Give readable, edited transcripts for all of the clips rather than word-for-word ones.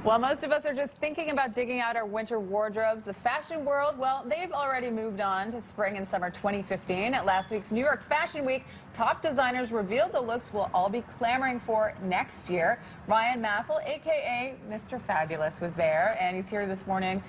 While most of us are just thinking about digging out our winter wardrobes, the fashion world, well, they've already moved on to spring and summer 2015. At last week's New York Fashion Week, top designers revealed the looks we'll all be clamoring for next year. Ryan Massel, a.k.a. Mr. Fabulous, was there, and he's here this morning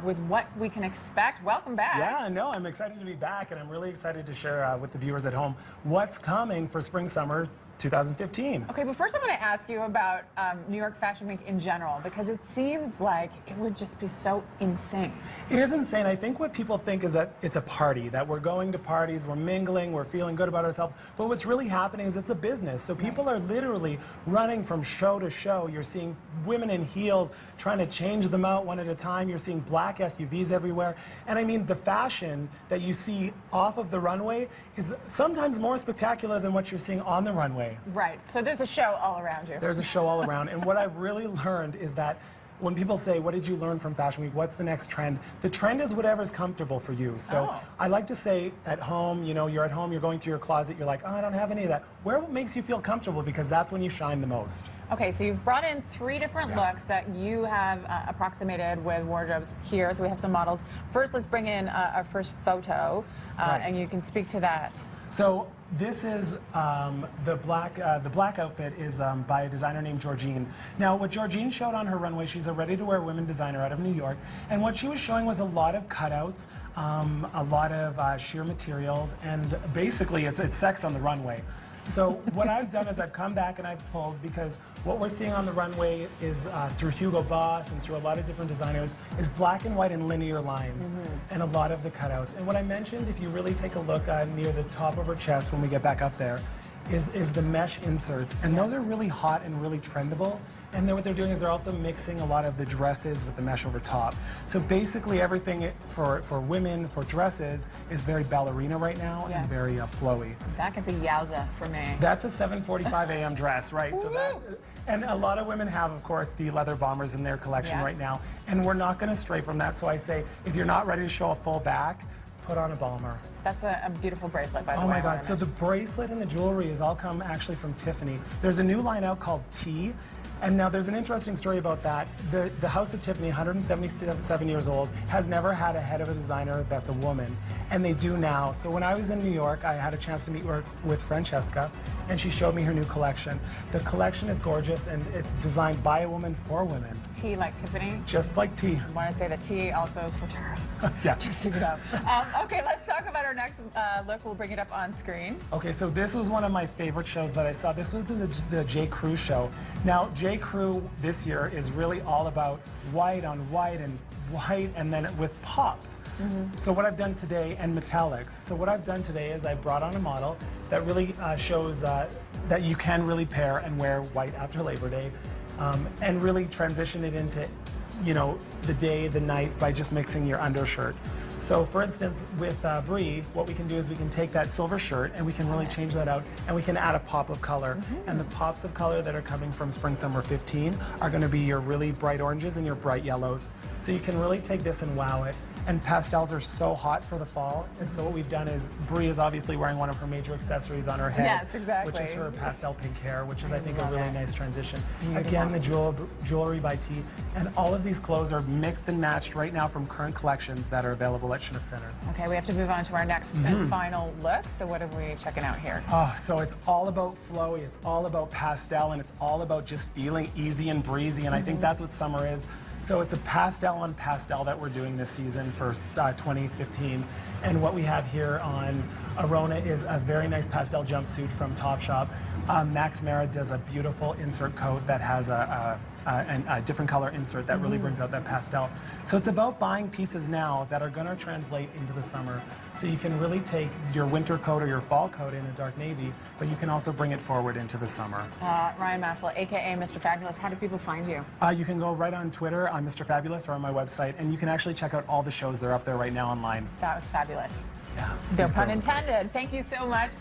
with what we can expect. Welcome back. Yeah, no, I'm excited to be back, and I'm really excited to share with the viewers at home what's coming for spring-summer 2015. Okay, but first I want to ask you about New York Fashion Week in general, because it seems like it would just be so insane. It is insane. I think what people think is that it's a party, that we're going to parties, we're mingling, we're feeling good about ourselves, but what's really happening is it's a business. So people are literally running from show to show. You're seeing women in heels trying to change them out one at a time. You're seeing black SUVs everywhere. And I mean, the fashion that you see off of the runway is sometimes more spectacular than what you're seeing on the runway. Right, so there's a show all around you. There's a show all around, and what I've really learned is that when people say, what did you learn from Fashion Week, what's the next trend? The trend is whatever's comfortable for you. So I like to say at home, you know, you're at home, you're going through your closet, you're like, oh, I don't have any of that. Wear what makes you feel comfortable, because that's when you shine the most. Okay, so you've brought in 3 different looks that you have approximated with wardrobes here. So we have some models. First, let's bring in our first photo, and you can speak to that. So this is the black outfit is by a designer named Georgine. Now, what Georgine showed on her runway, she's a ready-to-wear women designer out of New York, and what she was showing was a lot of cutouts, a lot of sheer materials, and basically it's sex on the runway. So what I've done is I've come back and I've pulled, because what we're seeing on the runway is through Hugo Boss and through a lot of different designers is black and white and linear lines, and a lot of the cutouts. And what I mentioned, if you really take a look near the top of her chest when we get back up there, is the mesh inserts, and those are really hot and really trendable. And then what they're doing is they're also mixing a lot of the dresses with the mesh over top. So basically everything for women, for dresses, is very ballerina right now and very flowy. That gets a yowza for me. That's a 7:45 a.m. dress, right? So that, and a lot of women have, of course, the leather bombers in their collection right now, and we're not going to stray from that. So I say, if you're not ready to show a full back, put on a bomber. That's a beautiful bracelet, by the way. Oh my God, so the bracelet and the jewelry has all come actually from Tiffany. There's a new line out called T, and now there's an interesting story about that. The House of Tiffany, 177 years old, has never had a head of a designer that's a woman, and they do now. So when I was in New York, I had a chance to meet with Francesca, and she showed me her new collection. The collection is gorgeous, and it's designed by a woman for women. T like Tiffany? Just like T. I want to say the T also is for Tara. Yeah. Just to get up. Okay, let's talk about our next look. We'll bring it up on screen. Okay, so this was one of my favorite shows that I saw. This was the J. Crew show. Now, J. Crew this year is really all about white on white and white, and then with pops. So what I've done today, and metallics. So what I've done today is I brought on a model that really shows that you can really pair and wear white after Labor Day, and really transition it into, you know, the day, the night, by just mixing your undershirt. So for instance, with Bree, what we can do is we can take that silver shirt and we can really change that out, and we can add a pop of color. And the pops of color that are coming from Spring Summer 15 are going to be your really bright oranges and your bright yellows. So you can really take this and wow it. And pastels are so hot for the fall, and so what we've done is, Bree is obviously wearing one of her major accessories on her head. Yes, exactly. Which is her pastel pink hair, which is, I think, a really nice transition. Again, the jewelry by T, and all of these clothes are mixed and matched right now from current collections that are available at Chinook Center. Okay, we have to move on to our next and final look, so what are we checking out here? Oh, so it's all about flowy, it's all about pastel, and it's all about just feeling easy and breezy, and I think that's what summer is. So it's a pastel on pastel that we're doing this season for 2015. And what we have here on Arona is a very nice pastel jumpsuit from Topshop. Max Mara does a beautiful insert coat that has a different color insert that really brings out that pastel. So it's about buying pieces now that are going to translate into the summer. So you can really take your winter coat or your fall coat in a dark navy, but you can also bring it forward into the summer. Ryan Massel, a.k.a. Mr. Fabulous, how do people find you? You can go right on Twitter, on Mr. Fabulous, or on my website, and you can actually check out all the shows. They're up there right now online. That was fabulous. Yeah. No pun intended. Thank you so much.